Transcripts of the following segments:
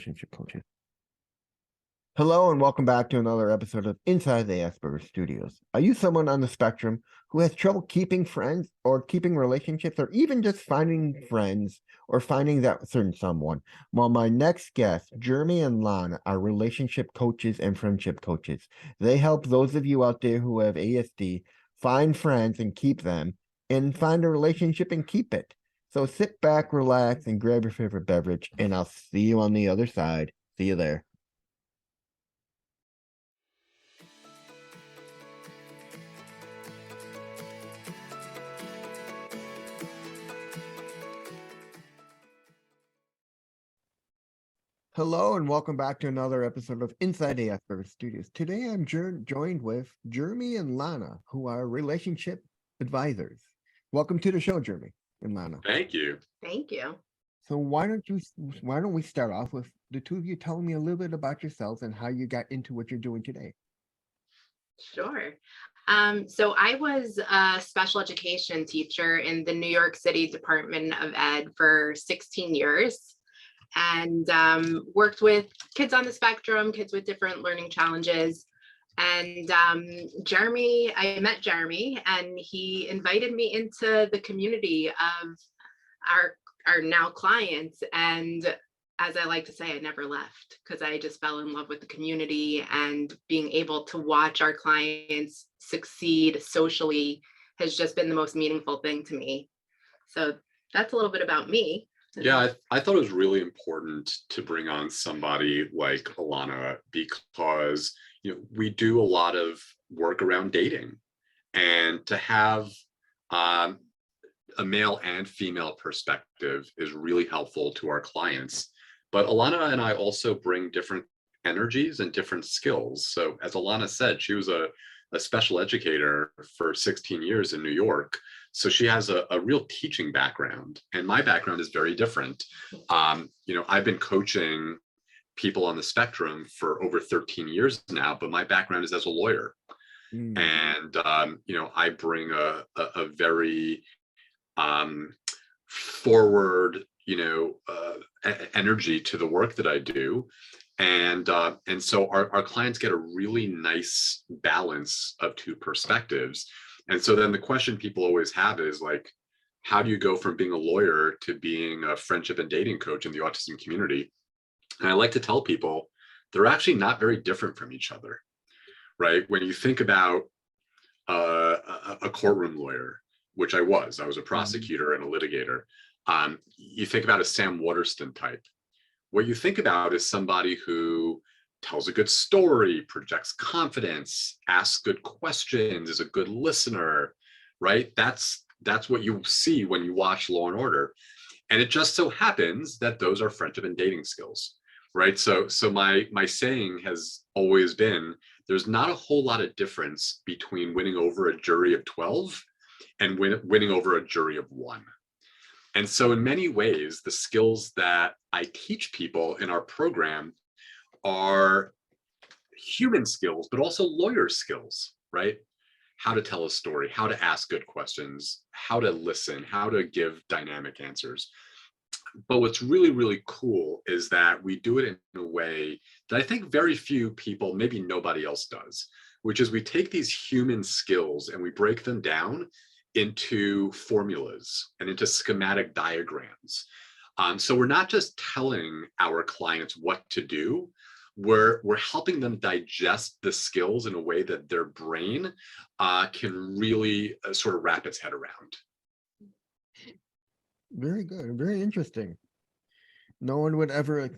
relationship coaches. Hello and welcome back to another episode of Inside the Asperger Studios. Are you someone on the spectrum who has trouble keeping friends or keeping relationships or even just finding friends or finding that certain someone? Well, my next guests, Jeremy and Ilana, are relationship coaches and friendship coaches. They help those of you out there who have ASD find friends and keep them and find a relationship and keep it. So sit back, relax, and grab your favorite beverage, and I'll see you on the other side. See you there. Hello and welcome back to another episode of Inside the Asperger Studios. Today I'm joined with Jeremy and Lana, who are relationship advisors. Welcome to the show, Jeremy and Lana. Thank you. Thank you. So why don't we start off with the two of you telling me a little bit about yourselves and how you got into what you're doing today? Sure. So I was a special education teacher in the New York City Department of Ed for 16 years. And worked with kids on the spectrum, kids with different learning challenges. And I met Jeremy, and he invited me into the community of our now clients. And as I like to say, I never left because I just fell in love with the community, and being able to watch our clients succeed socially has just been the most meaningful thing to me. So that's a little bit about me. Yeah, I thought it was really important to bring on somebody like Ilana because we do a lot of work around dating, and to have a male and female perspective is really helpful to our clients. But Ilana and I also bring different energies and different skills. So as Ilana said, she was a special educator for 16 years in New York. So she has a real teaching background, and my background is very different. I've been coaching people on the spectrum for over 13 years now, but my background is as a lawyer. And, I bring a very forward, energy to the work that I do. And so our clients get a really nice balance of two perspectives. And so then the question people always have is like, how do you go from being a lawyer to being a friendship and dating coach in the autism community? And I like to tell people they're actually not very different from each other, right? When you think about a courtroom lawyer, which I was a prosecutor and a litigator. You think about a Sam Waterston type. What you think about is somebody who tells a good story, projects confidence, asks good questions, is a good listener, right? That's what you see when you watch Law and Order. And it just so happens that those are friendship and dating skills, right? So my saying has always been, there's not a whole lot of difference between winning over a jury of 12 and winning over a jury of 1. And so in many ways, the skills that I teach people in our program are human skills, but also lawyer skills, right? How to tell a story, how to ask good questions, how to listen, how to give dynamic answers. But what's really, really cool is that we do it in a way that I think very few people, maybe nobody else does, which is we take these human skills and we break them down into formulas and into schematic diagrams. So we're not just telling our clients what to do, we're helping them digest the skills in a way that their brain can really sort of wrap its head around. Very good. Very interesting. No one would ever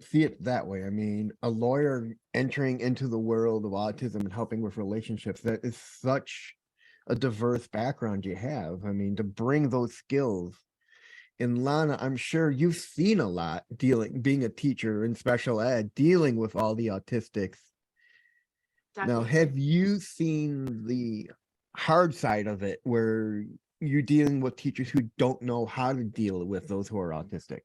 see it that way. I mean, a lawyer entering into the world of autism and helping with relationships, that is such a diverse background you have. I mean, to bring those skills. And Lana, I'm sure you've seen a lot being a teacher in special ed, dealing with all the autistics. Definitely. Now, have you seen the hard side of it where you're dealing with teachers who don't know how to deal with those who are autistic?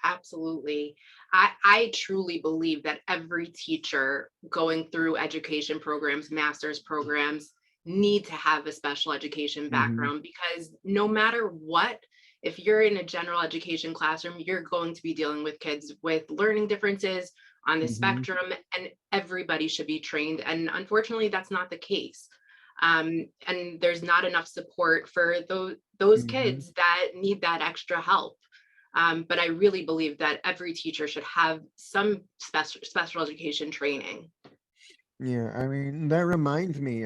Absolutely. I truly believe that every teacher going through education programs, master's programs, need to have a special education background, because no matter what if you're in a general education classroom, you're going to be dealing with kids with learning differences on the Hmm. spectrum, and everybody should be trained. And unfortunately, that's not the case. And there's not enough support for those Hmm. kids that need that extra help. But I really believe that every teacher should have some special education training. Yeah, I mean, that reminds me,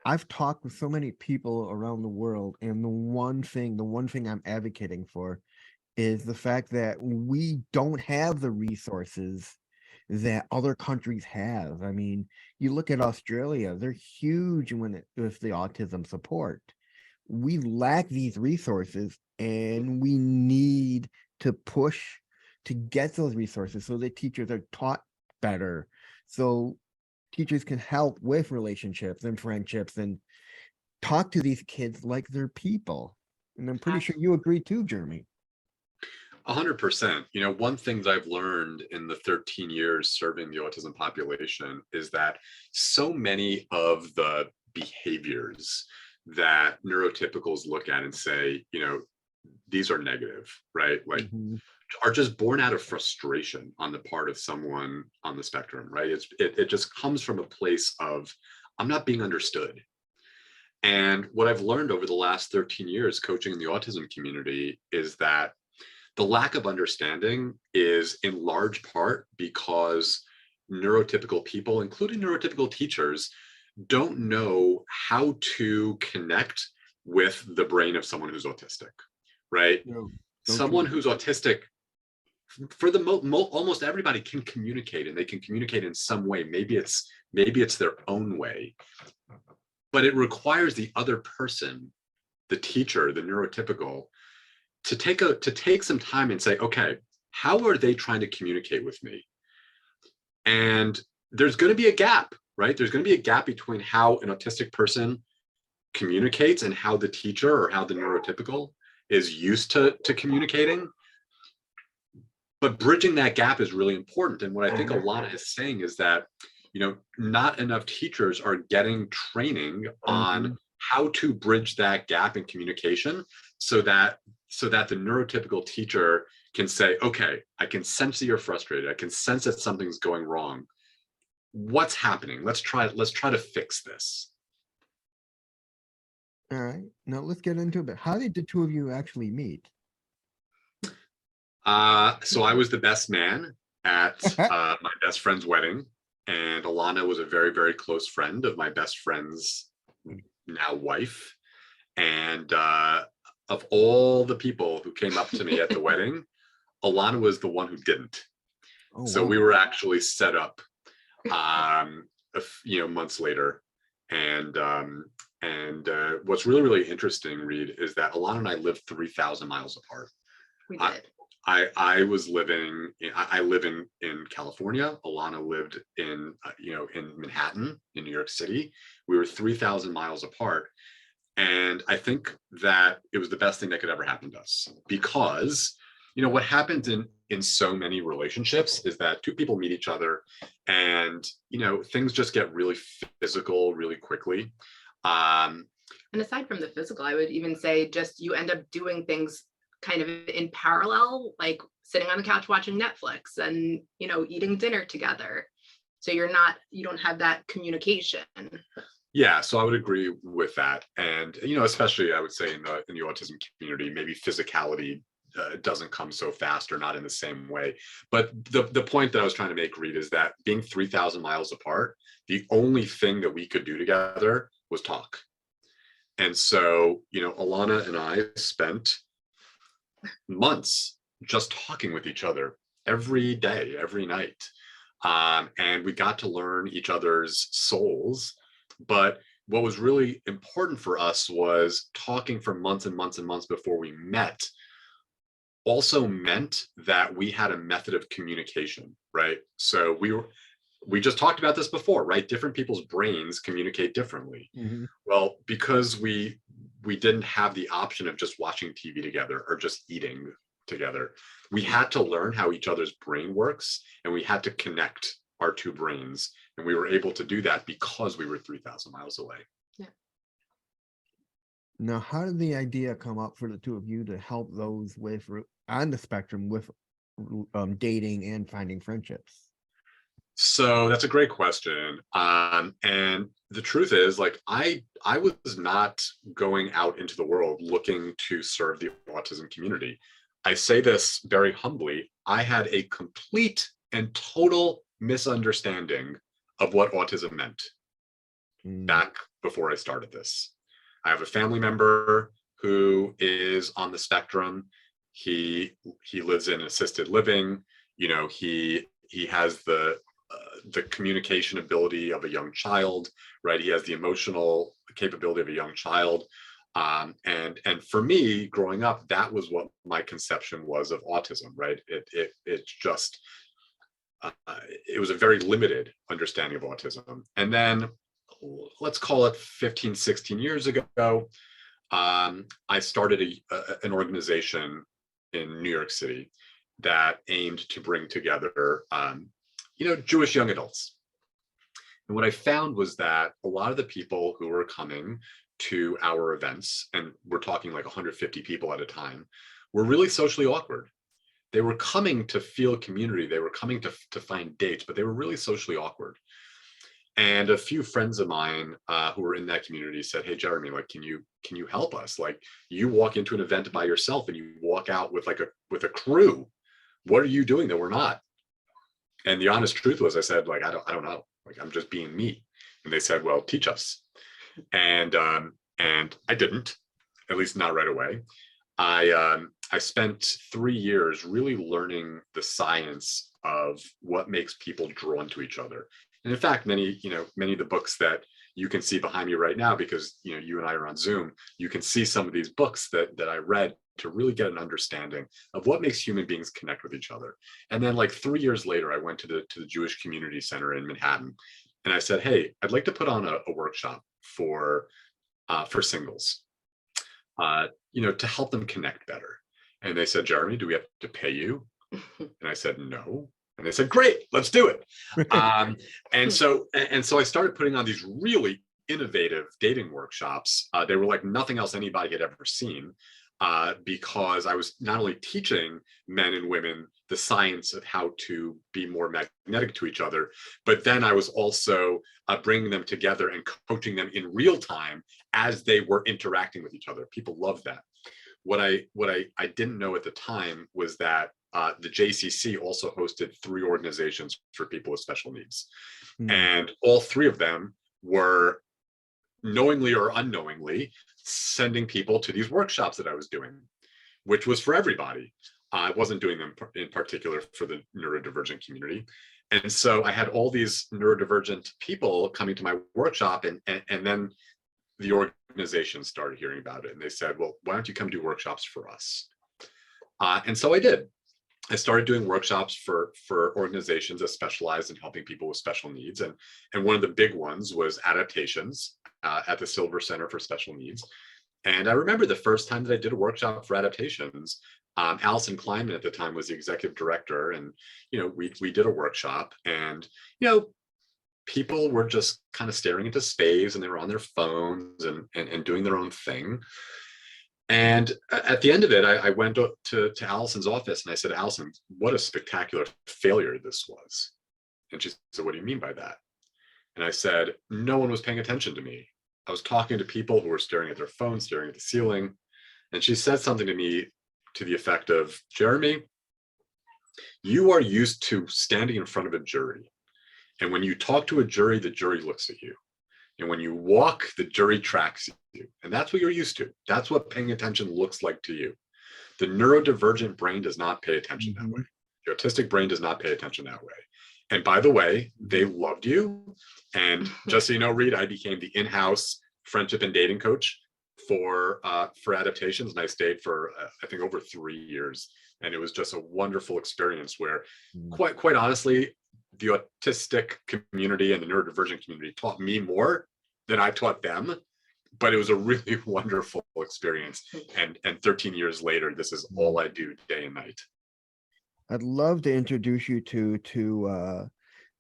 I've talked with so many people around the world, and the one thing I'm advocating for is the fact that we don't have the resources that other countries have. I mean, you look at Australia, they're huge with the autism support. We lack these resources, and we need to push to get those resources so that teachers are taught better. So teachers can help with relationships and friendships and talk to these kids like they're people. And I'm pretty sure you agree too, Jeremy. 100%. You know, one thing that I've learned in the 13 years serving the autism population is that so many of the behaviors that neurotypicals look at and say, you know, these are negative, right? Like, Mhm. are just born out of frustration on the part of someone on the spectrum, right? It just comes from a place of, I'm not being understood. And what I've learned over the last 13 years coaching in the autism community is that the lack of understanding is in large part because neurotypical people, including neurotypical teachers, don't know how to connect with the brain of someone who's autistic, right? No, so Someone true. who's autistic, for the almost everybody can communicate, and they can communicate in some way. Maybe it's their own way, but it requires the other person, the teacher, the neurotypical, to take some time and say, okay, how are they trying to communicate with me? And there's going to be a gap, right? There's going to be a gap between how an autistic person communicates and how the teacher or how the neurotypical is used to communicating. But bridging that gap is really important. And what I think Ilana is saying is that, you know, not enough teachers are getting training on Mhm. how to bridge that gap in communication so that the neurotypical teacher can say, okay, I can sense that you're frustrated. I can sense that something's going wrong. What's happening? Let's try to fix this. All right. Now let's get into it. How did the two of you actually meet? So I was the best man at my best friend's wedding, and Ilana was a very, very close friend of my best friend's now wife. And of all the people who came up to me at the wedding, Ilana was the one who didn't. Oh, So we wow. were actually set up, months later. And what's really, really interesting, Reed, is that Ilana and I live 3,000 miles apart. We I, did. I was living. I live in California. Ilana lived in Manhattan, in New York City. We were 3,000 miles apart, and I think that it was the best thing that could ever happen to us, because what happens in so many relationships is that two people meet each other, and things just get really physical really quickly. Um, And aside from the physical, I would even say just you end up doing things kind of in parallel, like sitting on the couch watching Netflix and, eating dinner together. So you don't have that communication. Yeah, so I would agree with that, and especially I would say in the autism community, maybe physicality doesn't come so fast or not in the same way. But the point that I was trying to make, Reed, is that being 3,000 miles apart, the only thing that we could do together was talk. And so, Ilana and I spent months just talking with each other every day, every night. And we got to learn each other's souls. But what was really important for us was talking for months and months and months before we met also meant that we had a method of communication, right? So we just talked about this before, right? Different people's brains communicate differently. Mhm. Well, because we didn't have the option of just watching TV together or just eating together, we had to learn how each other's brain works, and we had to connect our two brains, and we were able to do that because we were 3,000 miles away. Yeah. Now, how did the idea come up for the two of you to help those with on the spectrum with dating and finding friendships? So that's a great question. And the truth is, like, I was not going out into the world looking to serve the autism community. I say this very humbly. I had a complete and total misunderstanding of what autism meant Mm, back before I started this. I have a family member who is on the spectrum. He lives in assisted living. You know, he has the communication ability of a young child, right? He has the emotional capability of a young child. And for me, growing up, that was what my conception was of autism, right? It's just it was a very limited understanding of autism. And then let's call it 15, 16 years ago, I started an organization in New York City that aimed to bring together, Jewish young adults. And what I found was that a lot of the people who were coming to our events, and we're talking like 150 people at a time, were really socially awkward. They were coming to feel community. They were coming to find dates, but they were really socially awkward. And a few friends of mine who were in that community said, "Hey, Jeremy, like, can you help us? Like, you walk into an event by yourself and you walk out with a crew. What are you doing that we're not?" And the honest truth was, I said, like, I don't know. Like, I'm just being me. And they said, "Well, teach us." And I didn't, at least not right away. I spent 3 years really learning the science of what makes people drawn to each other. And in fact, many of the books that you can see behind me right now, because you and I are on Zoom, you can see some of these books that I read to really get an understanding of what makes human beings connect with each other. And then, like, 3 years later, I went to the Jewish Community Center in Manhattan, and I said, "Hey, I'd like to put on a workshop for singles, to help them connect better." And they said, "Jeremy, do we have to pay you?" And I said, "No." And they said, "Great, let's do it." And so I started putting on these really innovative dating workshops. They were like nothing else anybody had ever seen, because I was not only teaching men and women the science of how to be more magnetic to each other, but then I was also bringing them together and coaching them in real time as they were interacting with each other. People loved that. What I didn't know at the time was that the JCC also hosted 3 organizations for people with special needs. mm, And all 3 of them were knowingly or unknowingly sending people to these workshops that I was doing, which was for everybody. I wasn't doing them in particular for the neurodivergent community. And so I had all these neurodivergent people coming to my workshop, and then the organization started hearing about it, and they said, "Well, why don't you come do workshops for us?" And so I did. I started doing workshops for organizations that specialize in helping people with special needs, and one of the big ones was adaptations at the Silver Center for Special Needs. And I remember the first time that I did a workshop for adaptations, Allison Kleinman at the time was the executive director, and we did a workshop, and people were just kind of staring into space, and they were on their phones and doing their own thing. And at the end of it, I went to Allison's office and I said, "Allison, what a spectacular failure this was." And she said, "What do you mean by that?" And I said, "No one was paying attention to me. I was talking to people who were staring at their phones, staring at the ceiling." And she said something to me to the effect of, "Jeremy, you are used to standing in front of a jury. And when you talk to a jury, the jury looks at you. And when you walk, the jury tracks you. And that's what you're used to. That's what paying attention looks like to you. The neurodivergent brain does not pay attention that way. The autistic brain does not pay attention that way. And by the way, they loved you. And just so you know, Reed, I became the in-house friendship and dating coach for adaptations. And I stayed for, I think, over 3 years. And it was just a wonderful experience where, quite honestly, the autistic community and the neurodivergent community taught me more than I taught them, but it was a really wonderful experience. And 13 years later, this is all I do day and night. I'd love to introduce you to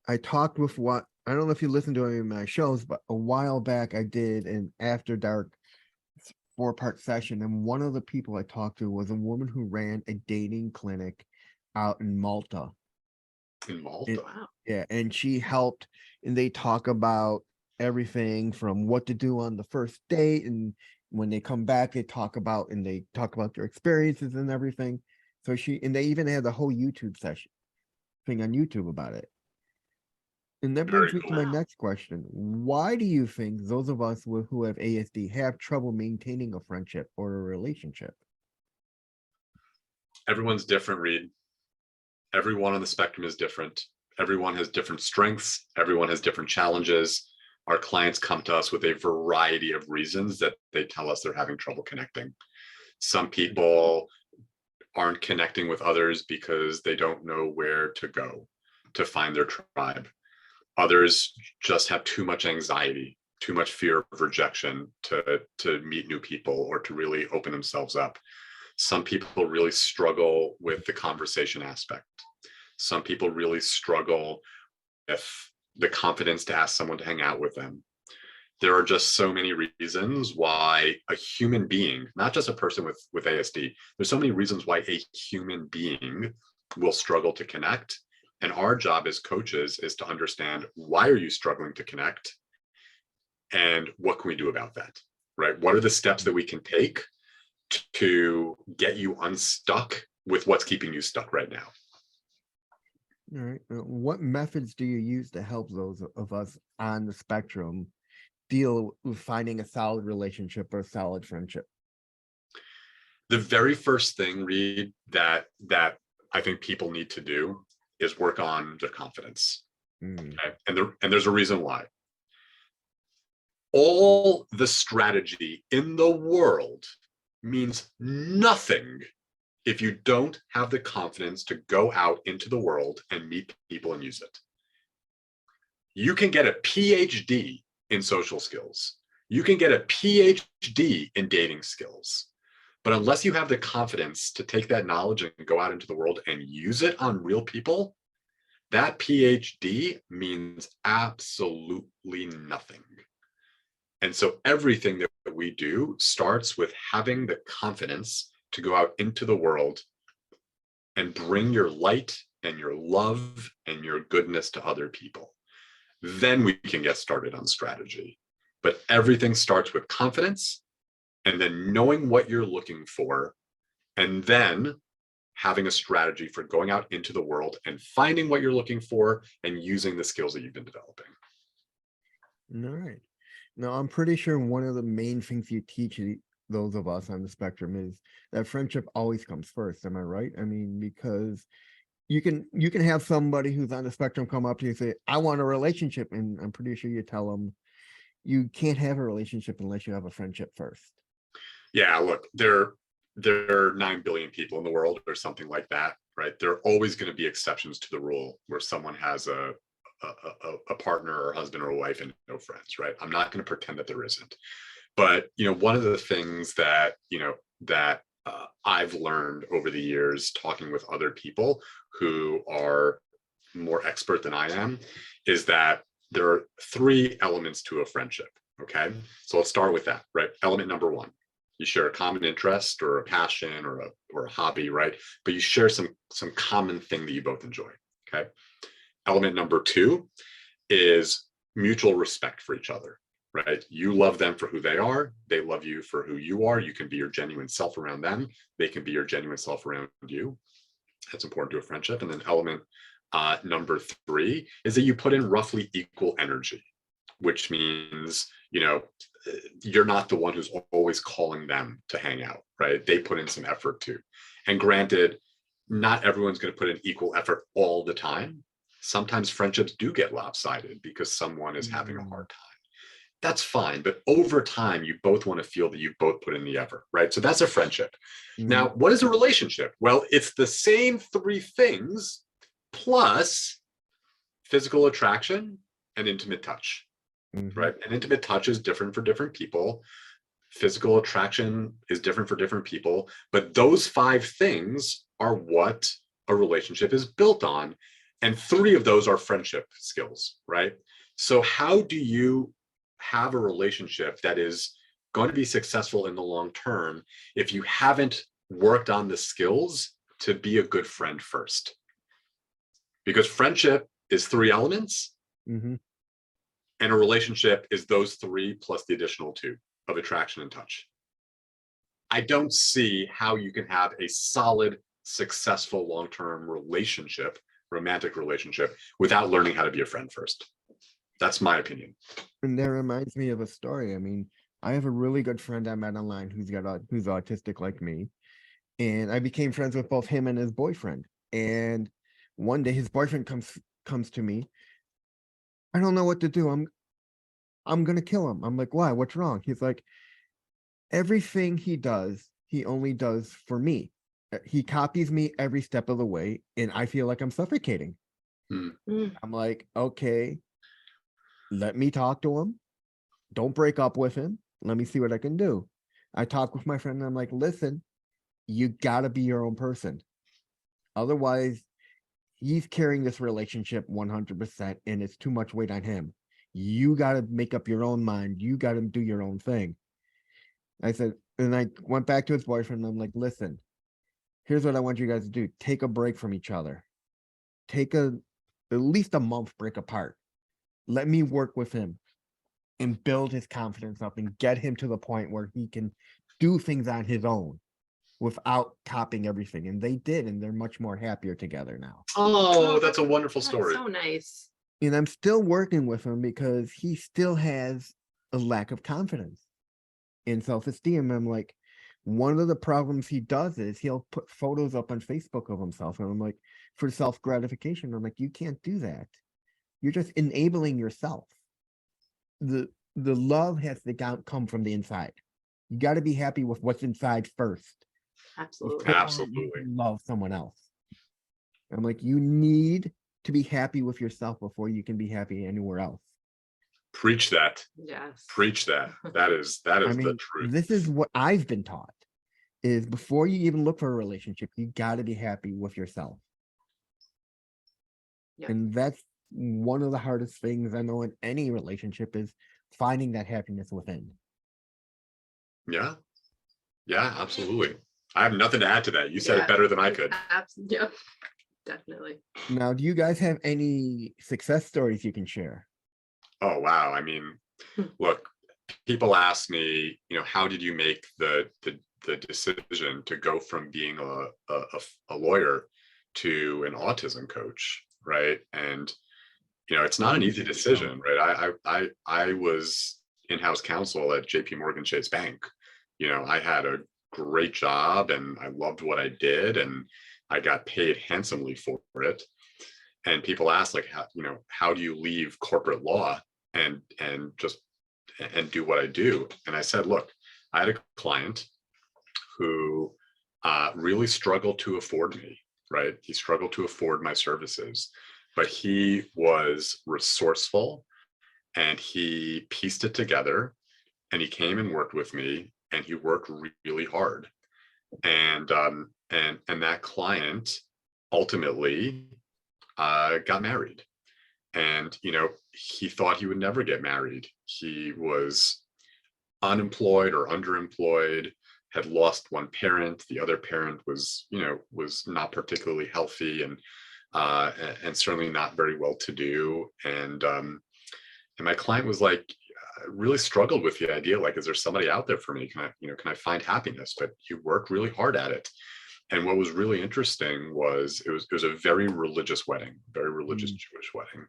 I talked with I don't know if you listened to any of my shows, but a while back I did an After Dark 4-part session, and one of the people I talked to was a woman who ran a dating clinic out in Malta. In Malta. Wow. Yeah, and she helped, and they talk about everything from what to do on the first date, and when they come back, they talk about their experiences and everything. So they even had the whole YouTube session thing on YouTube about it. And that brings Very me to my cool. next question. Why do you think those of us who have ASD have trouble maintaining a friendship or a relationship? Everyone's different, Reed. Everyone on the spectrum is different. Everyone has different strengths. Everyone has different challenges. Our clients come to us with a variety of reasons that they tell us they're having trouble connecting. Some people aren't connecting with others because they don't know where to go to find their tribe. Others just have too much anxiety, too much fear of rejection to meet new people or to really open themselves up. Some people really struggle with the conversation aspect. Some people really struggle with the confidence to ask someone to hang out with them. There are just so many reasons why a human being, not just a person with ASD, there's so many reasons why a human being will struggle to connect. And our job as coaches is to understand, why are you struggling to connect? And what can we do about that, right? What are the steps that we can take to get you unstuck with what's keeping you stuck right now? All right. What methods do you use to help those of us on the spectrum deal with finding a solid relationship or a solid friendship? The very first thing, Reed, that I think people need to do is work on their confidence. Okay? And there's a reason why. All the strategy in the world means nothing if you don't have the confidence to go out into the world and meet people and use it. You can get a PhD in social skills. You can get a PhD in dating skills. But unless you have the confidence to take that knowledge and go out into the world and use it on real people, that PhD means absolutely nothing. And so everything that we do starts with having the confidence to go out into the world and bring your light and your love and your goodness to other people. Then we can get started on strategy. But everything starts with confidence, and then knowing what you're looking for, and then having a strategy for going out into the world and finding what you're looking for and using the skills that you've been developing. All right. Now, I'm pretty sure one of the main things you teach those of us on the spectrum is that friendship always comes first. Am I right? I mean, because you can have somebody who's on the spectrum come up to you and say, I want a relationship. And I'm pretty sure you tell them you can't have a relationship unless you have a friendship first. Yeah, look, there are 9 billion people in the world or something like that, right? There are always going to be exceptions to the rule where someone has a partner or husband or a wife and no friends, right? I'm not going to pretend that there isn't. But, one of the things that, I've learned over the years talking with other people who are more expert than I am is that there are 3 elements to a friendship. Okay. So let's start with that, right? Element number 1, you share a common interest or a passion or a hobby, right? But you share some common thing that you both enjoy. Okay. Element number 2 is mutual respect for each other, right? You love them for who they are. They love you for who you are. You can be your genuine self around them. They can be your genuine self around you. That's important to a friendship. And then element number 3 is that you put in roughly equal energy, which means, you're not the one who's always calling them to hang out, right? They put in some effort too. And granted, not everyone's going to put in equal effort all the time. Sometimes friendships do get lopsided because someone is having a hard time. That's fine. But over time, you both want to feel that you both put in the effort, right? So that's a friendship. Now, what is a relationship? Well, it's the same 3 things plus physical attraction and intimate touch, right? And intimate touch is different for different people. Physical attraction is different for different people. But those 5 things are what a relationship is built on. And 3 of those are friendship skills, right? So how do you have a relationship that is going to be successful in the long term if you haven't worked on the skills to be a good friend first. Because friendship is 3 elements, Mm-hmm. and a relationship is those 3 plus the additional 2 of attraction and touch. I don't see how you can have a solid, successful long-term relationship, romantic relationship, without learning how to be a friend first. That's my opinion. And that reminds me of a story. I mean, I have a really good friend I met online who's autistic like me, and I became friends with both him and his boyfriend. And one day his boyfriend comes to me. I don't know what to do. I'm gonna kill him. I'm like, why? What's wrong? He's like, everything he does, he only does for me. He copies me every step of the way, and I feel like I'm suffocating. Mm. I'm like, okay, let me talk to him. Don't break up with him. Let me see what I can do. I talk with my friend and I'm like, listen, you gotta be your own person. Otherwise, he's carrying this relationship 100% and it's too much weight on him. You gotta make up your own mind. You gotta do your own thing. I said, and I went back to his boyfriend and I'm like, listen, here's what I want you guys to do. Take a break from each other. Take at least a month break apart. Let me work with him and build his confidence up and get him to the point where he can do things on his own without copying everything. And they did, and they're much more happier together now. Oh, that's a wonderful That's story. so nice. And I'm still working with him because he still has a lack of confidence and self-esteem. I'm like, one of the problems he does is he'll put photos up on Facebook of himself. And I'm like, for self-gratification. I'm like, you can't do that. You're just enabling yourself. The love has to come from the inside. You got to be happy with what's inside first. Absolutely. before you Absolutely. can love someone else. I'm like, you need to be happy with yourself before you can be happy anywhere else. Preach that. Yes. Preach that. That is I the mean, truth. this is what I've been taught is before you even look for a relationship, you got to be happy with yourself. Yep. And that's one of the hardest things I know in any relationship is finding that happiness within. Yeah. Yeah, absolutely. I have nothing to add to that. You said it better than I could. Yep. Definitely. Now, do you guys have any success stories you can share? Oh, wow. I mean, look, people ask me, how did you make the decision to go from being a lawyer to an autism coach, right? And it's not an easy decision, right? I was in-house counsel at JP Morgan Chase Bank. I had a great job and I loved what I did and I got paid handsomely for it. And people ask, like, how do you leave corporate law and do what I do? And I said, look, I had a client who really struggled to afford me, right? He struggled to afford my services, but he was resourceful and he pieced it together and he came and worked with me and he worked really hard. And that client ultimately got married. And, he thought he would never get married. He was unemployed or underemployed, had lost one parent. The other parent was not particularly healthy and certainly not very well to do. And my client was like, really struggled with the idea, like, is there somebody out there for me? Can I find happiness? But you work really hard at it. And what was really interesting was it was a very religious wedding, very religious Jewish wedding.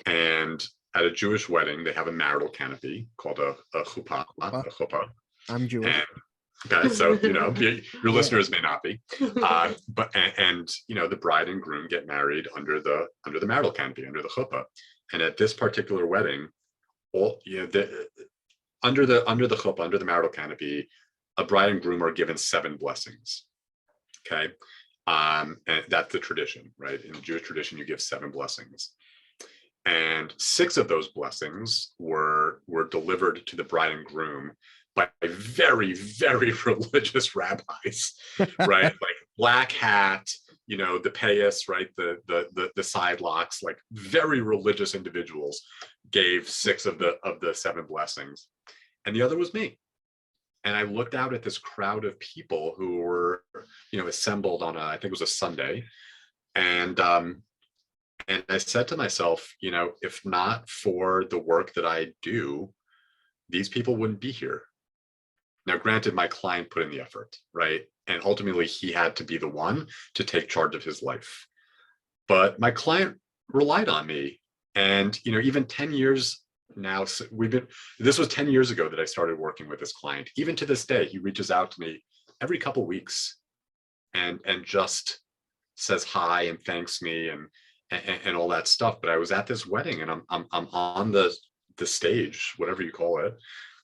And at a Jewish wedding, they have a marital canopy called a chuppah. A chuppah. I'm Jewish. Okay, so your listeners may not be, but the bride and groom get married under the marital canopy, under the chuppah. And at this particular wedding, under the chuppah, under the marital canopy, a bride and groom are given 7 blessings. Okay, and that's the tradition, right? In the Jewish tradition, you give 7 blessings. And 6 of those blessings were delivered to the bride and groom by very, very religious rabbis, right? Like black hat, the payas, right? The side locks, like very religious individuals gave 6 of the 7 blessings. And the other was me. And I looked out at this crowd of people who were, assembled on I think it was a Sunday. And I said to myself, if not for the work that I do, these people wouldn't be here. Now, granted, my client put in the effort, right? And ultimately, he had to be the one to take charge of his life. But my client relied on me. And, even 10 years now, this was 10 years ago that I started working with this client. Even to this day, he reaches out to me every couple of weeks and just says hi and thanks me and all that stuff. But I was at this wedding and I'm on the stage, whatever you call it,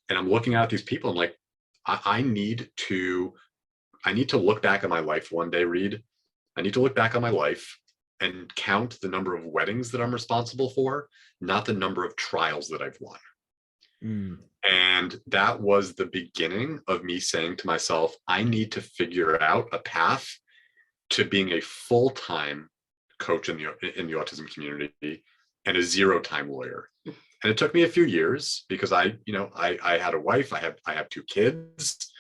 and I'm looking at these people. I'm like, I need to look back at my life one day, Reed. I need to look back on my life and count the number of weddings that I'm responsible for, not the number of trials that I've won. And that was the beginning of me saying to myself, I need to figure out a path to being a full-time coach in the autism community and a zero-time lawyer. And it took me a few years because I had a wife, I have 2 kids.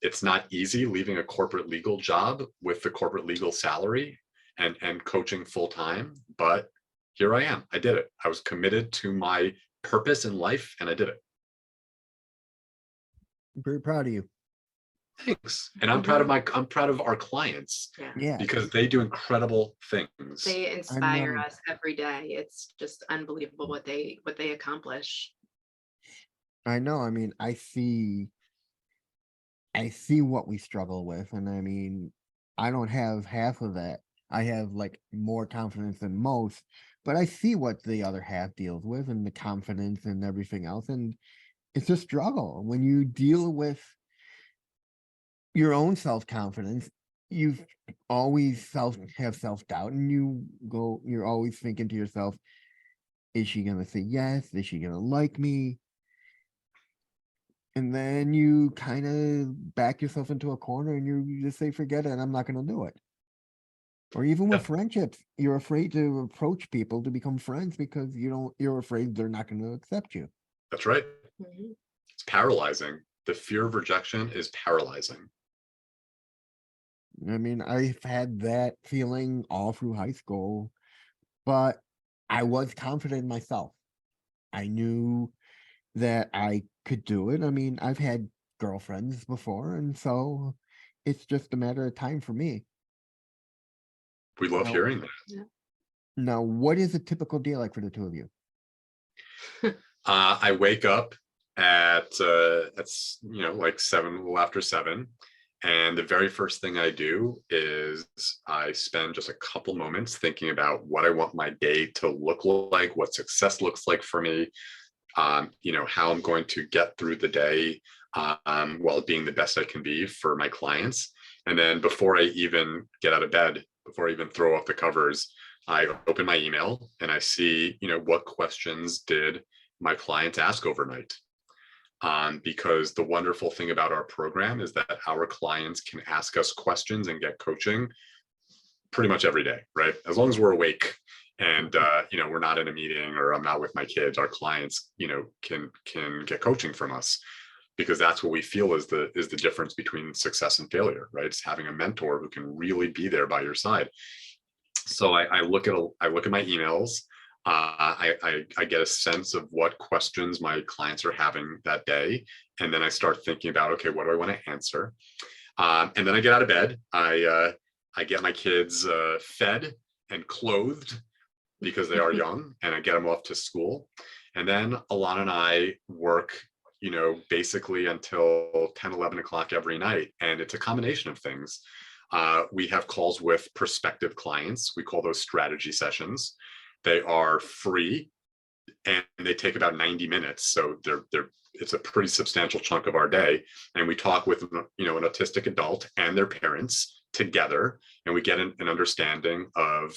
It's not easy leaving a corporate legal job with the corporate legal salary and coaching full-time, but here I am. I did it. I was committed to my purpose in life and I did it. I'm very proud of you. Thanks. And I'm proud of our clients. Yeah. Because they do incredible things. They inspire us every day. It's just unbelievable what they accomplish. I know. I mean, I see what we struggle with. And I mean, I don't have half of that. I have like more confidence than most, but I see what the other half deals with and the confidence and everything else. And it's a struggle when you deal with your own self-confidence. You always have self-doubt, and you're always thinking to yourself, is she gonna say yes? Is she gonna like me? And then you kind of back yourself into a corner and you just say, forget it, I'm not gonna do it. Or even with friendships, you're afraid to approach people to become friends because you're afraid they're not going to accept you. That's right. It's paralyzing. The fear of rejection is paralyzing. I mean, I've had that feeling all through high school, but I was confident in myself. I knew that I could do it. I mean, I've had girlfriends before, and so it's just a matter of time for me. We love hearing that. Now, what is a typical day like for the 2 of you? I wake up at like 7, a little after 7. And the very first thing I do is I spend just a couple moments thinking about what I want my day to look like, what success looks like for me, how I'm going to get through the day while being the best I can be for my clients. And then before I even get out of bed, before I even throw off the covers, I open my email and I see, what questions did my clients ask overnight? Because the wonderful thing about our program is that our clients can ask us questions and get coaching pretty much every day, right? As long as we're awake and we're not in a meeting or I'm not with my kids, our clients, can get coaching from us, because that's what we feel is the difference between success and failure, right? It's having a mentor who can really be there by your side. So I look at my emails. I get a sense of what questions my clients are having that day. And then I start thinking about, okay, what do I want to answer? And then I get out of bed. I get my kids fed and clothed because they are young, and I get them off to school. And then Ilana and I work, basically until 10, 11 o'clock every night. And it's a combination of things. We have calls with prospective clients. We call those strategy sessions. They are free and they take about 90 minutes. So it's a pretty substantial chunk of our day. And we talk with, an autistic adult and their parents together, and we get an understanding of,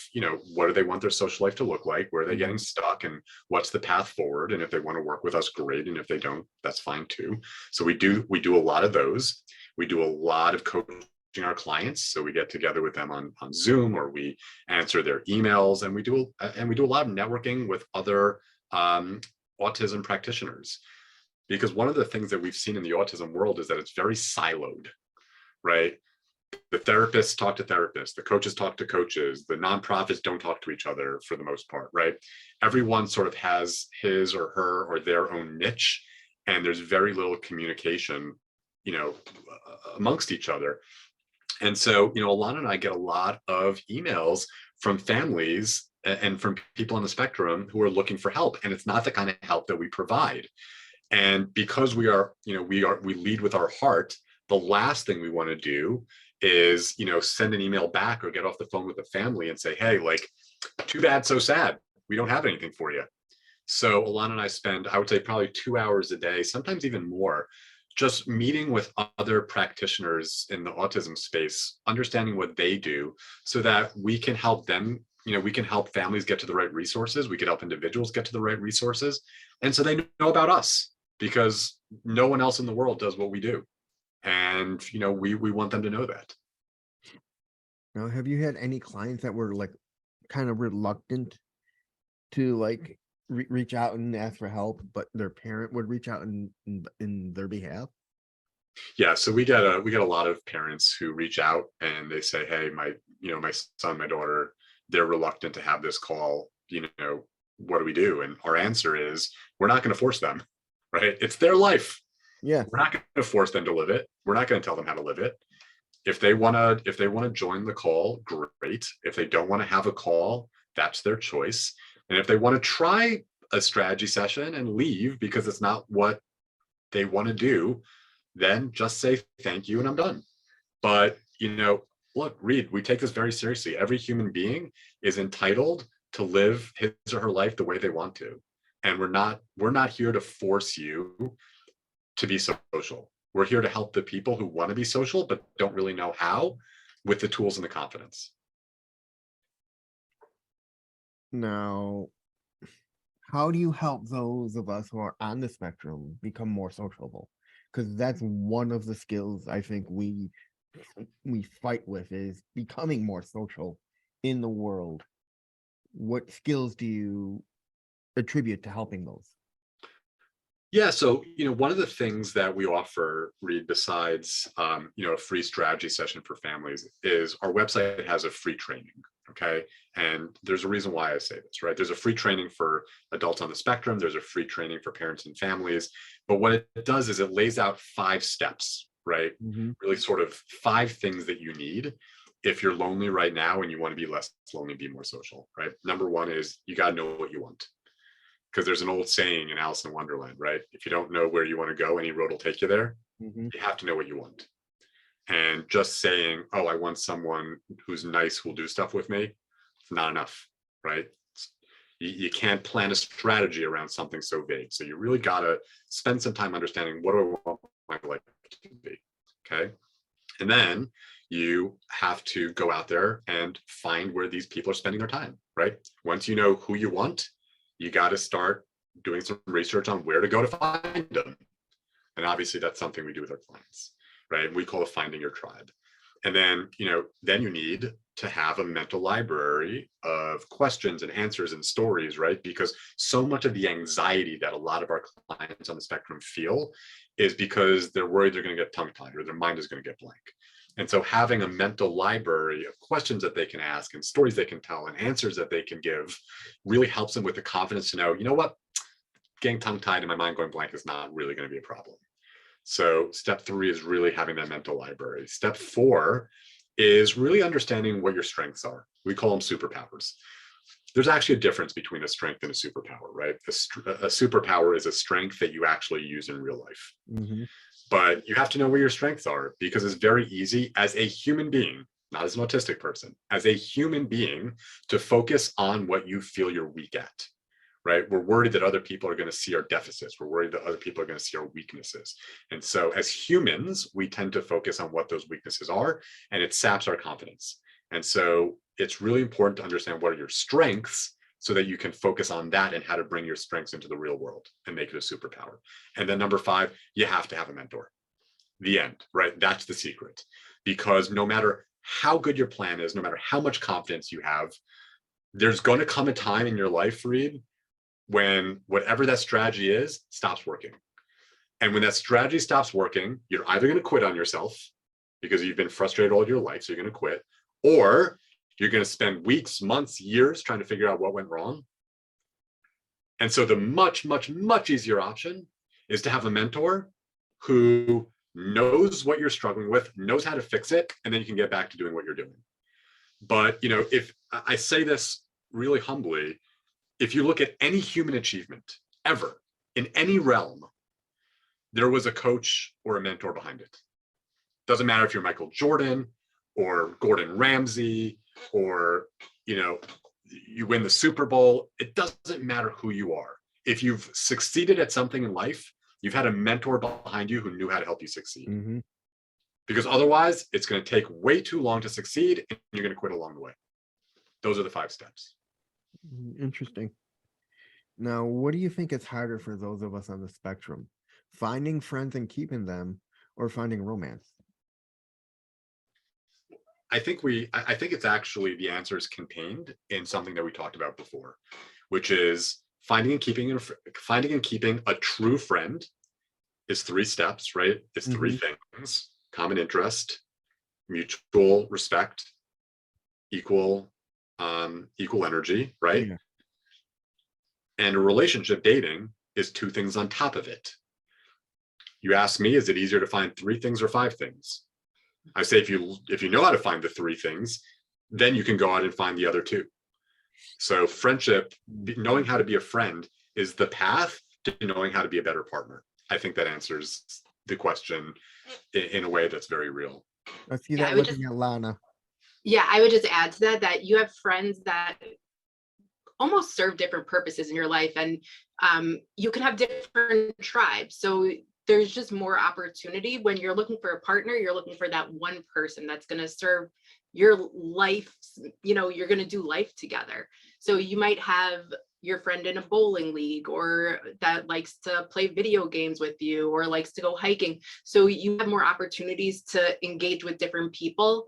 what do they want their social life to look like? Where are they getting stuck, and what's the path forward? And if they want to work with us, great. And if they don't, that's fine too. So we do a lot of those. We do a lot of coaching our clients. So we get together with them on Zoom, or we answer their emails, and we do a lot of networking with other autism practitioners, because one of the things that we've seen in the autism world is that it's very siloed, right? The therapists talk to therapists, the coaches talk to coaches, the nonprofits don't talk to each other for the most part, right? Everyone sort of has his or her or their own niche, and there's very little communication, amongst each other. And so, Ilana and I get a lot of emails from families and from people on the spectrum who are looking for help, and it's not the kind of help that we provide. And because we lead with our heart, the last thing we want to do is, send an email back or get off the phone with the family and say, hey, like, too bad, so sad. We don't have anything for you. So Ilana and I spend, I would say, probably 2 hours a day, sometimes even more, just meeting with other practitioners in the autism space, understanding what they do so that we can help them. We can help families get to the right resources. We can help individuals get to the right resources. And so they know about us, because no one else in the world does what we do. And, we want them to know that. Now, have you had any clients that were like kind of reluctant to like reach out and ask for help, but their parent would reach out in their behalf? Yeah, so we get a lot of parents who reach out and they say, hey, my son, my daughter, they're reluctant to have this call. What do we do? And our answer is, we're not going to force them, right? It's their life. Yeah. We're not going to force them to live it. We're not going to tell them how to live it. If they want to join the call, great. If they don't want to have a call, that's their choice. And if they want to try a strategy session and leave because it's not what they want to do, then just say thank you and I'm done. But, look, Reed, we take this very seriously. Every human being is entitled to live his or her life the way they want to. And we're not here to force you to be social. We're here to help the people who want to be social but don't really know how, with the tools and the confidence. Now, how do you help those of us who are on the spectrum become more sociable? Because that's one of the skills I think we fight with, is becoming more social in the world. What skills do you attribute to helping those? Yeah, so one of the things that we offer, Reed, besides a free strategy session for families, is our website has a free training. Okay, and there's a reason why I say this, right? There's a free training for adults on the spectrum. There's a free training for parents and families. But what it does is it lays out 5 steps, right? Mm-hmm. Really sort of 5 things that you need if you're lonely right now and you want to be less lonely, be more social, right? Number 1 is you got to know what you want. Because there's an old saying in Alice in Wonderland, right? If you don't know where you want to go, any road will take you there. Mm-hmm. You have to know what you want. And just saying, oh, I want someone who's nice, who'll do stuff with me, it's not enough, right? You can't plan a strategy around something so vague. So you really got to spend some time understanding, what do I want my life to be, okay? And then you have to go out there and find where these people are spending their time, right? Once you know who you want, you got to start doing some research on where to go to find them. And obviously that's something we do with our clients, right? We call it finding your tribe. And then, then you need to have a mental library of questions and answers and stories, right? Because so much of the anxiety that a lot of our clients on the spectrum feel is because they're worried they're going to get tongue-tied or their mind is going to get blank. And so having a mental library of questions that they can ask and stories they can tell and answers that they can give really helps them with the confidence to know, you know what, getting tongue-tied and my mind going blank is not really going to be a problem. So step 3 is really having that mental library. Step 4 is really understanding what your strengths are. We call them superpowers. There's actually a difference between a strength and a superpower, right? A superpower is a strength that you actually use in real life. Mm-hmm. But you have to know where your strengths are, because it's very easy as a human being, not as an autistic person, as a human being, to focus on what you feel you're weak at, right? We're worried that other people are going to see our deficits. We're worried that other people are going to see our weaknesses. And so as humans, we tend to focus on what those weaknesses are, and it saps our confidence. And so it's really important to understand what are your strengths so that you can focus on that and how to bring your strengths into the real world and make it a superpower. And then number 5, you have to have a mentor. The end, right? That's the secret. Because no matter how good your plan is, no matter how much confidence you have, there's going to come a time in your life, Reed, when whatever that strategy is stops working. And when that strategy stops working, you're either going to quit on yourself because you've been frustrated all your life, so you're going to quit, or you're going to spend weeks, months, years trying to figure out what went wrong. And so the much, much, much easier option is to have a mentor who knows what you're struggling with, knows how to fix it, and then you can get back to doing what you're doing. But, if I say this really humbly, if you look at any human achievement ever in any realm, there was a coach or a mentor behind it. Doesn't matter if you're Michael Jordan or Gordon Ramsay or, you win the Super Bowl. It doesn't matter who you are. If you've succeeded at something in life, you've had a mentor behind you who knew how to help you succeed. Mm-hmm. Because otherwise, it's going to take way too long to succeed and you're going to quit along the way. Those are the 5 steps. Interesting. Now, what do you think is harder for those of us on the spectrum? Finding friends and keeping them, or finding romance? I think it's actually, the answer is contained in something that we talked about before, which is finding and keeping a true friend is 3 steps, right? It's 3 things: common interest, mutual respect, equal energy, right? Yeah. And a relationship, dating, is 2 things on top of it. You ask me, is it easier to find 3 things or 5 things? I say, if you know how to find the 3 things, then you can go out and find the other 2. So friendship, knowing how to be a friend, is the path to knowing how to be a better partner. I think that answers the question in a way that's very real. I see that looking at Lana. Yeah, I would just add to that you have friends that almost serve different purposes in your life, and you can have different tribes. So there's just more opportunity. When you're looking for a partner, you're looking for that one person that's going to serve your life. You're going to do life together. So you might have your friend in a bowling league, or that likes to play video games with you, or likes to go hiking. So you have more opportunities to engage with different people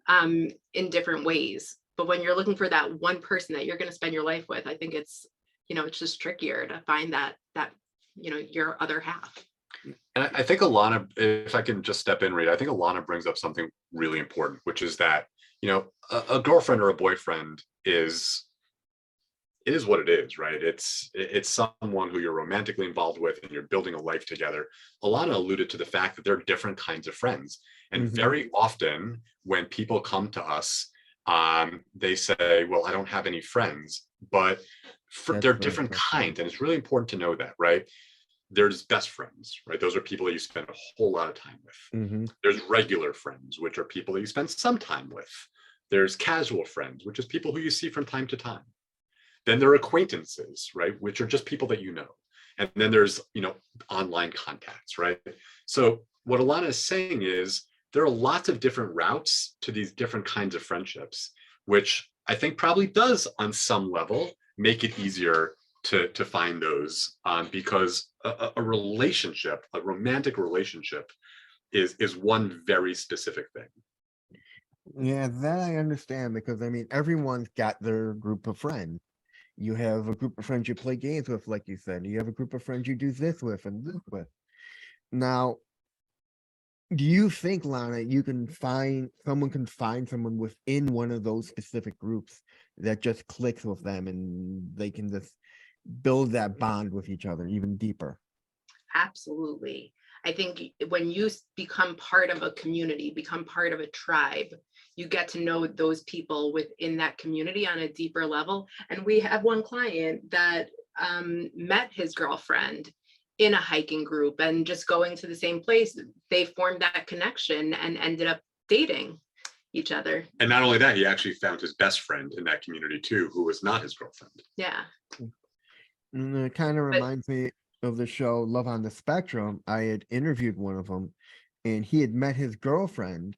in different ways. But when you're looking for that one person that you're going to spend your life with, I think it's just trickier to find that your other half. And I think Ilana, if I can just step in, Reed, I think Ilana brings up something really important, which is that, a girlfriend or a boyfriend is what it is, right? It's someone who you're romantically involved with and you're building a life together. Ilana alluded to the fact that there are different kinds of friends. And very often when people come to us, they say, well, I don't have any friends, but they're different kinds. And it's really important to know that, right? There's best friends, right? Those are people that you spend a whole lot of time with. There's regular friends, which are people that you spend some time with. There's casual friends, which is people who you see from time to time. Then there are acquaintances, right? Which are just people that you know. And then there's, online contacts, right? So what Ilana is saying is there are lots of different routes to these different kinds of friendships, which I think probably does on some level make it easier to find those, because a relationship, a romantic relationship, is one very specific thing. Yeah, that I understand, because everyone's got their group of friends. You have a group of friends you play games with, like you said. You have a group of friends you do this with and this with. Now, do you think, Lana, someone can find someone within one of those specific groups that just clicks with them and they can just build that bond with each other even deeper? Absolutely. I think when you become part of a community, become part of a tribe, you get to know those people within that community on a deeper level. And we have one client that met his girlfriend in a hiking group, and just going to the same place, they formed that connection and ended up dating each other. And not only that, he actually found his best friend in that community too, who was not his girlfriend. Yeah. And it kind of reminds me of the show Love on the Spectrum. I had interviewed one of them, and he had met his girlfriend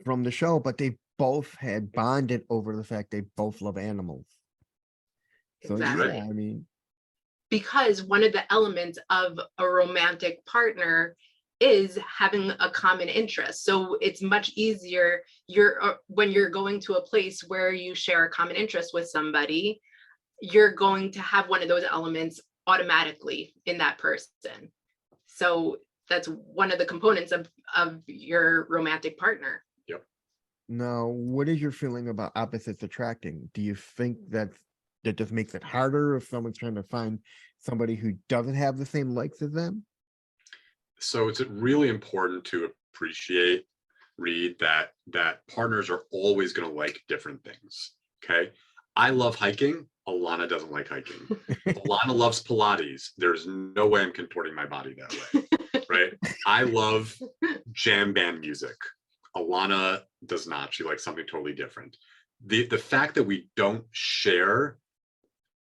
from the show, but they both had bonded over the fact they both love animals. So exactly. Yeah, because one of the elements of a romantic partner is having a common interest. So it's much easier when you're going to a place where you share a common interest with somebody, you're going to have one of those elements automatically in that person. So that's one of the components of your romantic partner. Now, what is your feeling about opposites attracting? Do you think that just makes it harder if someone's trying to find somebody who doesn't have the same likes as them? So it's really important to appreciate, Reed, that partners are always going to like different things. Okay. I love hiking. Ilana doesn't like hiking. Ilana loves Pilates. There's no way I'm contorting my body that way. Right. I love jam band music. Ilana does not. She likes something totally different. The fact that we don't share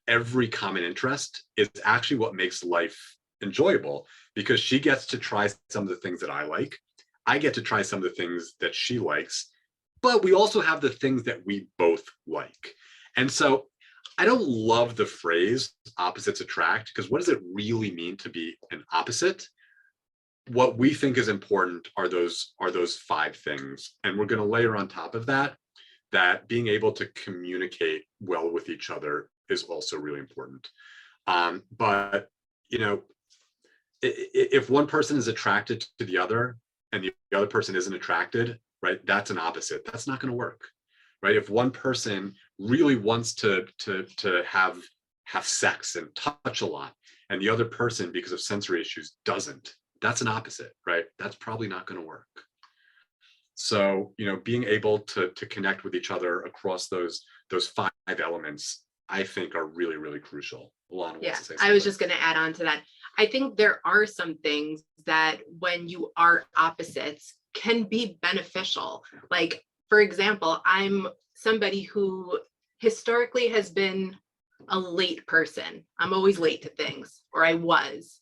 every common interest is actually what makes life enjoyable, because she gets to try some of the things that I like. I get to try some of the things that she likes, but we also have the things that we both like. And so I don't love the phrase opposites attract, because what does it really mean to be an opposite? What we think is important are those 5 things. And we're going to layer on top of that being able to communicate well with each other is also really important. But, you know, if one person is attracted to the other and the other person isn't attracted, right, that's an opposite. That's not going to work, right? If one person really wants to have sex and touch a lot, and the other person, because of sensory issues, doesn't, that's an opposite, right? That's probably not going to work. So, you know, being able to connect with each other across those 5 elements, I think, are really, really crucial. Ilana wants to say something. I was just going to add on to that. I think there are some things that when you are opposites can be beneficial. Like, for example, I'm somebody who historically has been a late person. I'm always late to things, or I was.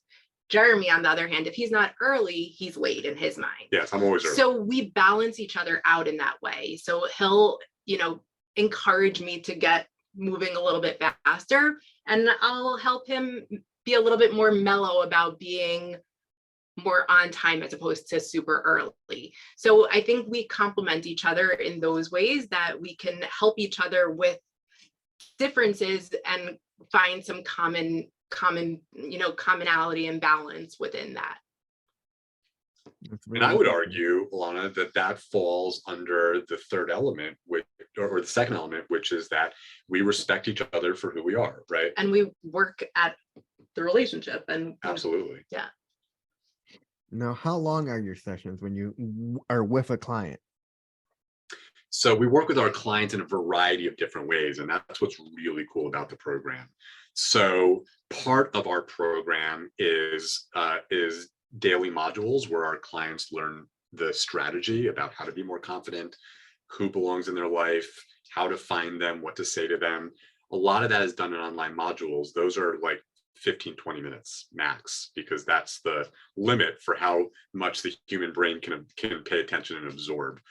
Jeremy, on the other hand, if he's not early, he's late in his mind. Yes, I'm always early. So we balance each other out in that way. So he'll, you know, encourage me to get moving a little bit faster, and I'll help him be a little bit more mellow about being more on time as opposed to super early. So I think we complement each other in those ways that we can help each other with differences and find some common, you know, commonality and balance within that. And I would argue, Ilana, that falls under the 3rd element, or the 2nd element, which is that we respect each other for who we are, right? And we work at the relationship. And absolutely. Yeah. Now, how long are your sessions when you are with a client? So we work with our clients in a variety of different ways, and that's what's really cool about the program. So part of our program is daily modules where our clients learn the strategy about how to be more confident, who belongs in their life, how to find them, what to say to them. A lot of that is done in online modules. Those are like 15-20 minutes max, because that's the limit for how much the human brain can pay attention and absorb.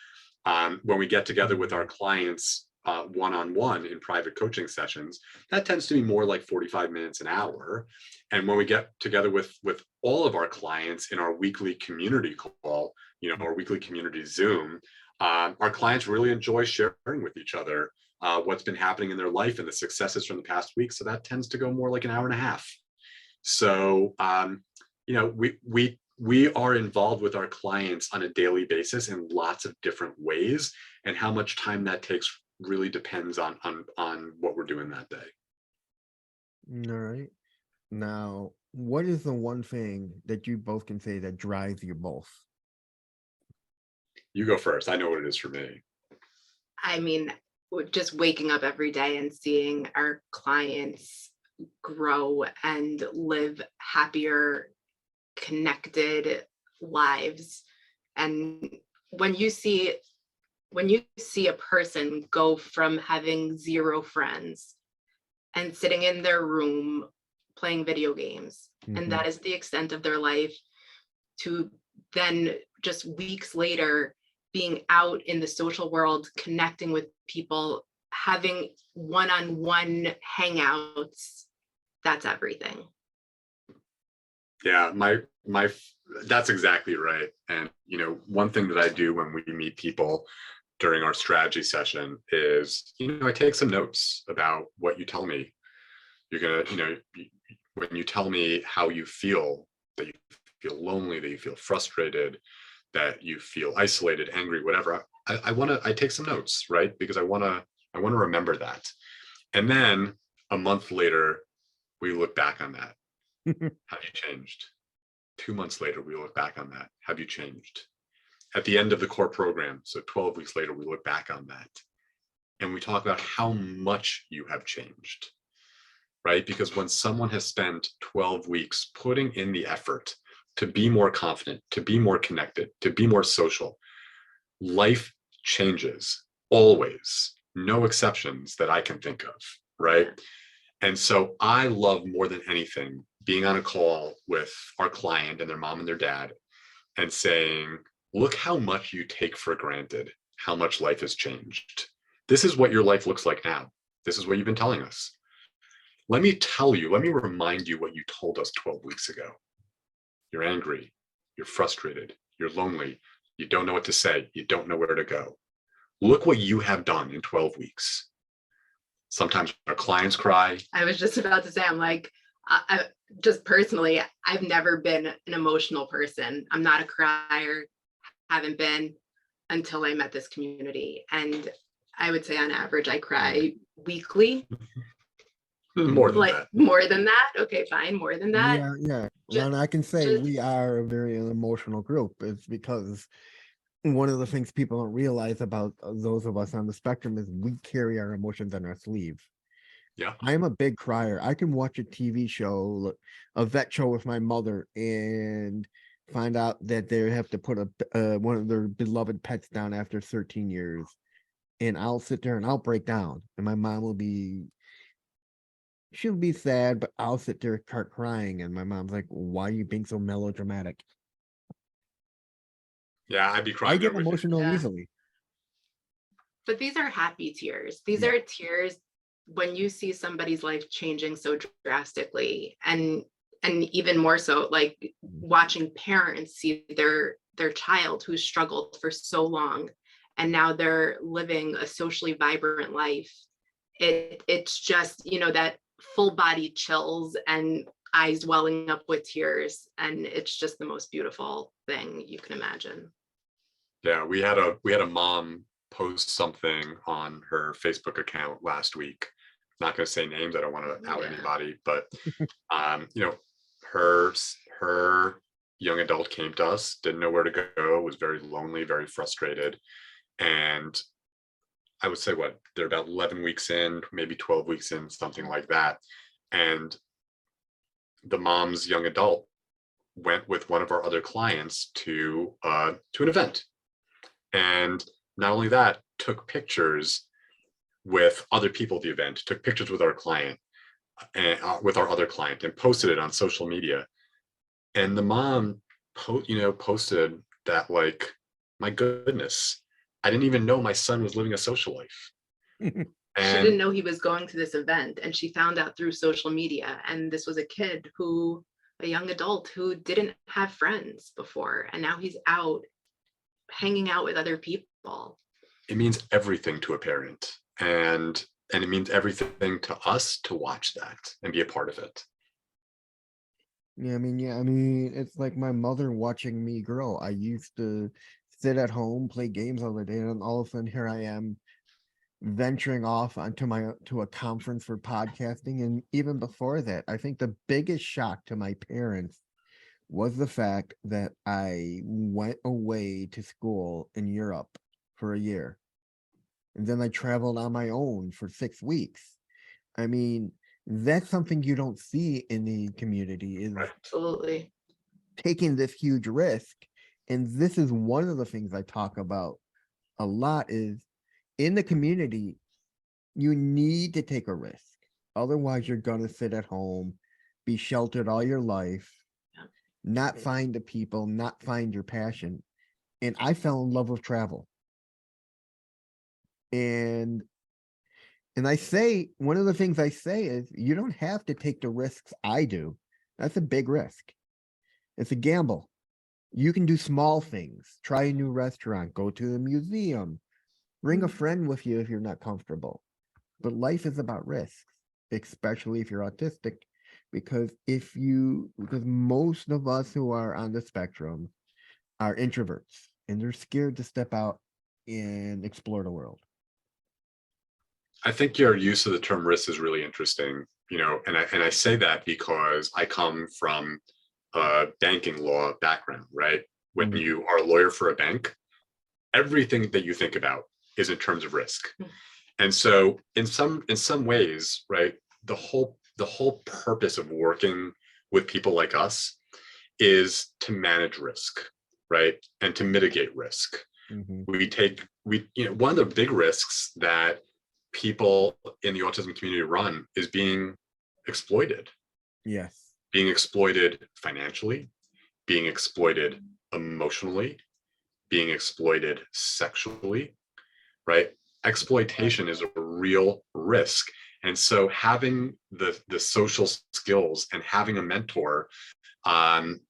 When we get together with our clients one-on-one in private coaching sessions, that tends to be more like 45 minutes, an hour. And when we get together with all of our clients in our weekly community call, you know, our weekly community Zoom, our clients really enjoy sharing with each other what's been happening in their life and the successes from the past week. So that tends to go more like an hour and a half. So, you know, we are involved with our clients on a daily basis in lots of different ways, and how much time that takes really depends on what we're doing that day. All right. Now, what is the one thing that you both can say that drives you both? You go first. I know what it is for me. I mean, just waking up every day and seeing our clients grow and live happier, connected lives. And when you see a person go from having 0 friends and sitting in their room playing video games, and that is the extent of their life, to then just weeks later being out in the social world, connecting with people, having one-on-one hangouts, that's everything. Yeah, that's exactly right. And, you know, one thing that I do when we meet people during our strategy session is, you know, I take some notes about what you tell me. You're gonna, you know, when you tell me how you feel, that you feel lonely, that you feel frustrated, that you feel isolated, angry, whatever. I take some notes, right? Because I want to remember that. And then a month later, we look back on that. Have you changed? 2 months later, we look back on that. Have you changed? At the end of the core program, so 12 weeks later, we look back on that. And we talk about how much you have changed, right? Because when someone has spent 12 weeks putting in the effort to be more confident, to be more connected, to be more social, life changes always, no exceptions that I can think of, right? And so I love more than anything being on a call with our client and their mom and their dad and saying, look how much you take for granted, how much life has changed. This is what your life looks like now. This is what you've been telling us. Let me remind you what you told us 12 weeks ago. You're angry, you're frustrated, you're lonely, you don't know what to say, you don't know where to go. Look what you have done in 12 weeks. Sometimes our clients cry. I was just about to say, I'm like, just personally, I've never been an emotional person. I'm not a crier, haven't been until I met this community. And I would say on average, I cry weekly. More than that. More than that? Okay, fine, more than that. Yeah. Just- And I can say we are a very emotional group. It's because one of the things people don't realize about those of us on the spectrum is we carry our emotions on our sleeve. Yeah. I'm a big crier. I can watch a TV show, a vet show with my mother, and find out that they have to put one of their beloved pets down after 13 years. And I'll sit there and I'll break down. And my mom she'll be sad, but I'll sit there start crying. And my mom's like, why are you being so melodramatic? Yeah, I'd be crying. I get there with you. emotional Yeah. easily. But these are happy tears. These Yeah. are tears when you see somebody's life changing so drastically, and even more so, like watching parents see their child who's struggled for so long, and now they're living a socially vibrant life. It's just, that full body chills and eyes welling up with tears, and it's just the most beautiful thing you can imagine. Yeah, we had a mom post something on her Facebook account last week. Not going to say names. I don't want to out Yeah. anybody, but her young adult came to us, didn't know where to go, was very lonely, very frustrated, and I would say they're about 11 weeks in, maybe 12 weeks in, something like that, and the mom's young adult went with one of our other clients to an event, and not only that, took pictures with other people at the event, took pictures with our client and with our other client, and posted it on social media. And the mom posted that, like, my goodness, I didn't even know my son was living a social life. She didn't know he was going to this event, and she found out through social media. And this was a young adult who didn't have friends before, and now he's out hanging out with other people. It means everything to a parent, and it means everything to us to watch that and be a part of it. Yeah, I mean, it's like my mother watching me grow. I used to sit at home, play games all the day, and all of a sudden here I am venturing off to a conference for podcasting. And even before that, I think the biggest shock to my parents was the fact that I went away to school in Europe for a year. And then I traveled on my own for 6 weeks. I mean, that's something you don't see in the community, is Right. Absolutely. taking this huge risk. And this is one of the things I talk about a lot, is in the community, you need to take a risk. Otherwise, you're going to sit at home, be sheltered all your life, not find the people, not find your passion. And I fell in love with travel. And I say, one of the things I say is, you don't have to take the risks I do. That's a big risk. It's a gamble. You can do small things, try a new restaurant, go to the museum, bring a friend with you if you're not comfortable. But life is about risks, especially if you're autistic. because most of us who are on the spectrum are introverts and they're scared to step out and explore the world. I think your use of the term risk is really interesting, and I say that because I come from a banking law background, right? When Mhm. you are a lawyer for a bank, everything that you think about is in terms of risk. And so in some ways, right, the whole purpose of working with people like us is to manage risk, right? And to mitigate risk. Mhm. One of the big risks that people in the autism community run is exploited, Yes. being exploited financially, being exploited emotionally, being exploited sexually, right? Exploitation is a real risk. And so having the social skills and having a mentor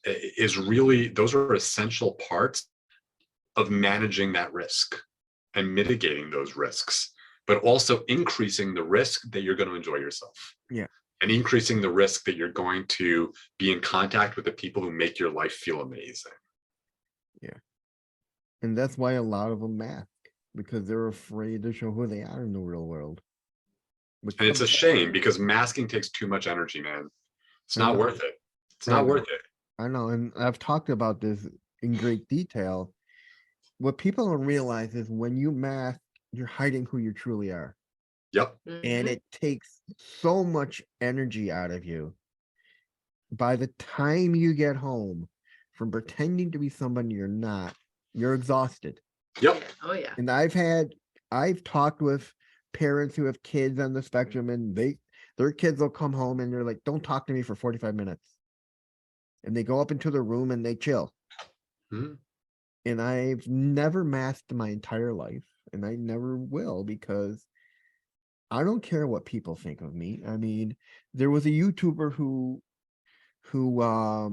is really, those are essential parts of managing that risk and mitigating those risks, but also increasing the risk that you're going to enjoy yourself. Yeah. And increasing the risk that you're going to be in contact with the people who make your life feel amazing. Yeah. And that's why a lot of them mask, because they're afraid to show who they are in the real world. And it's a shame because masking takes too much energy, man. It's not worth it. It's not worth it. I know. And I've talked about this in great detail. What people don't realize is when you mask, you're hiding who you truly are. Yep. And it takes so much energy out of you. By the time you get home from pretending to be somebody you're not, you're exhausted. Yep. Oh yeah. And I've talked with parents who have kids on the spectrum, and their kids will come home and they're like, don't talk to me for 45 minutes. And they go up into the room and they chill. Mm-hmm. And I've never masked my entire life, and I never will, because I don't care what people think of me. I mean, there was a YouTuber who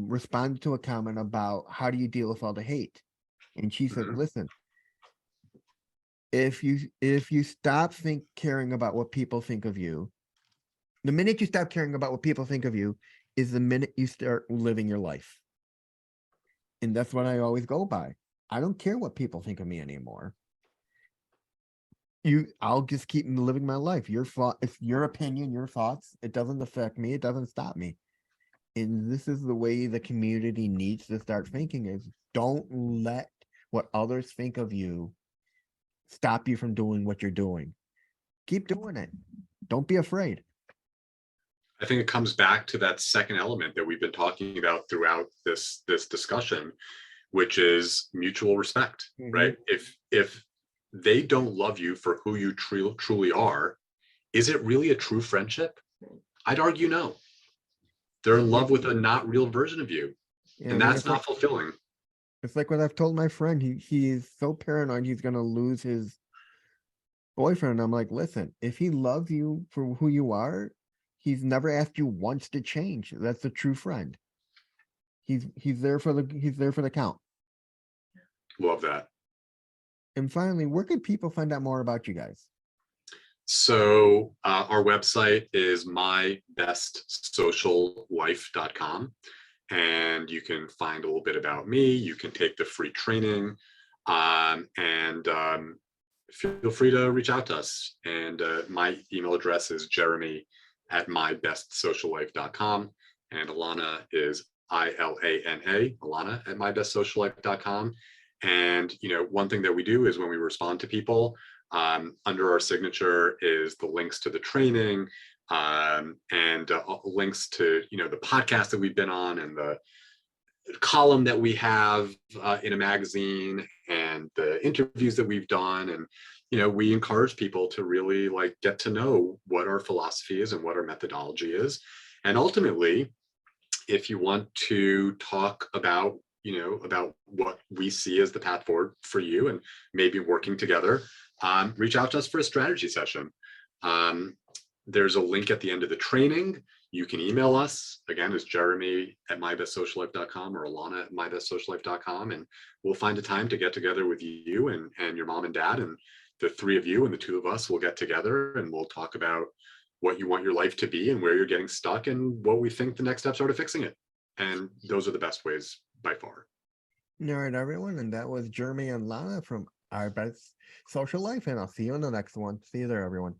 responded to a comment about how do you deal with all the hate, and she said, Mhm. listen, if you stop caring about what people think of you, the minute you stop caring about what people think of you is the minute you start living your life. And that's what I always go by. I don't care what people think of me anymore. I'll just keep living my life. It's your opinion, your thoughts. It doesn't affect me. It doesn't stop me. And this is the way the community needs to start thinking: is don't let what others think of you stop you from doing what you're doing. Keep doing it. Don't be afraid. I think it comes back to that second element that we've been talking about throughout this discussion, which is mutual respect, right? If they don't love you for who you truly are, is it really a true friendship? I'd argue no. They're in love with a not real version of you, Yeah, and that's not fulfilling. It's like what I've told my friend. He's so paranoid he's gonna lose his boyfriend. I'm like, listen, if he loves you for who you are, he's never asked you once to change. That's a true friend. He's there for the count. Love that. And finally, where can people find out more about you guys? So our website is mybestsociallife.com, and you can find a little bit about me. You can take the free training, and feel free to reach out to us. And my email address is jeremy@mybestsociallife.com, and Ilana is ILANA, Ilana@mybestsociallife.com. And one thing that we do is when we respond to people, under our signature is the links to the training, and links to the podcast that we've been on, and the column that we have in a magazine, and the interviews that we've done. And we encourage people to really get to know what our philosophy is and what our methodology is. And ultimately, if you want to talk about what we see as the path forward for you and maybe working together, reach out to us for a strategy session. There's a link at the end of the training. You can email us. Again, it's jeremy@mybestsociallife.com or ilana@mybestsociallife.com, and we'll find a time to get together with you and your mom and dad, and the three of you and the two of us will get together, and we'll talk about what you want your life to be and where you're getting stuck and what we think the next steps are to fixing it. And those are the best ways by far. All right, everyone. And that was Jeremy and Lana from Our Best Social Life. And I'll see you in the next one. See you there, everyone.